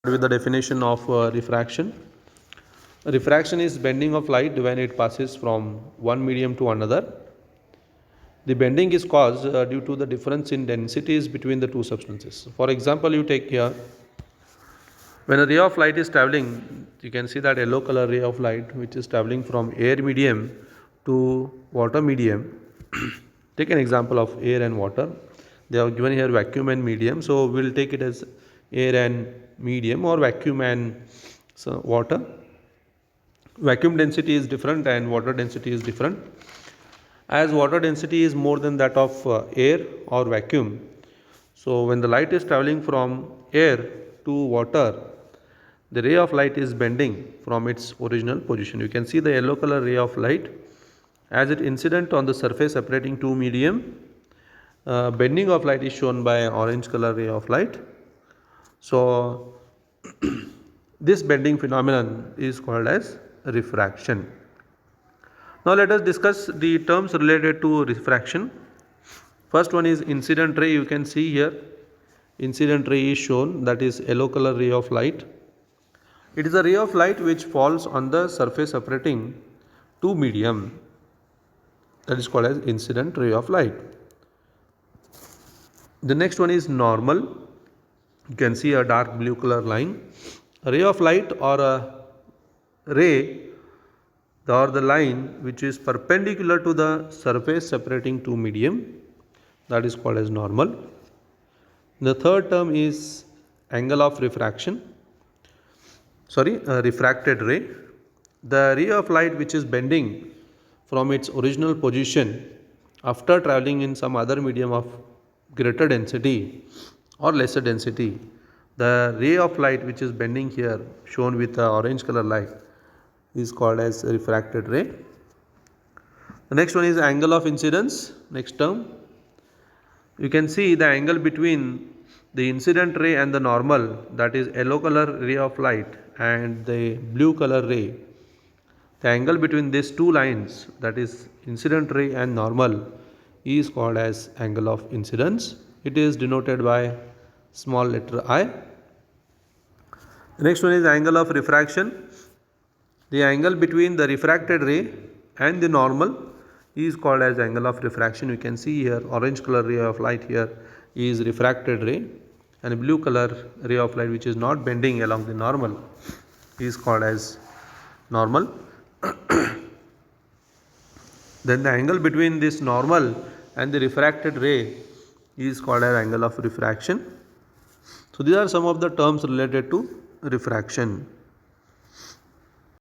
With the definition of refraction. Refraction is bending of light when it passes from one medium to another. The bending is caused due to the difference in densities between the two substances. For example, you take here, when a ray of light is traveling, you can see that yellow color ray of light which is traveling from air medium to water medium. Take an example of air and water. They have given here vacuum and medium, so we'll take it as air and medium or vacuum and water. Vacuum density is different and water density is different. As water density is more than that of air or vacuum, so when the light is traveling from air to water, the ray of light is bending from its original position. You can see the yellow color ray of light as it incident on the surface separating two medium. Bending of light is shown by orange color ray of light. So this bending phenomenon is called as refraction. Now let us discuss the terms related to refraction. First one is incident ray. You can see here incident ray is shown, that is yellow color ray of light. It is a ray of light which falls on the surface separating two medium, that is called as incident ray of light. The next one is normal. You can see a dark blue color line. A ray of light or a ray or the line which is perpendicular to the surface separating two medium, that is called as normal. The third term is angle of refraction. Refracted ray. The ray of light which is bending from its original position after traveling in some other medium of greater density or lesser density. The ray of light which is bending here, shown with the orange color light, is called as refracted ray. The next one is angle of incidence. Next term, you can see the angle between the incident ray and the normal, that is yellow color ray of light and the blue color ray. The angle between these two lines, that is incident ray and normal, is called as angle of incidence. It is denoted by small letter I. The next one is angle of refraction. The angle between the refracted ray and the normal is called as angle of refraction. You can see here orange color ray of light here is refracted ray, and blue color ray of light which is not bending along the normal is called as normal. Then the angle between this normal and the refracted ray is called as angle of refraction. So these are some of the terms related to refraction.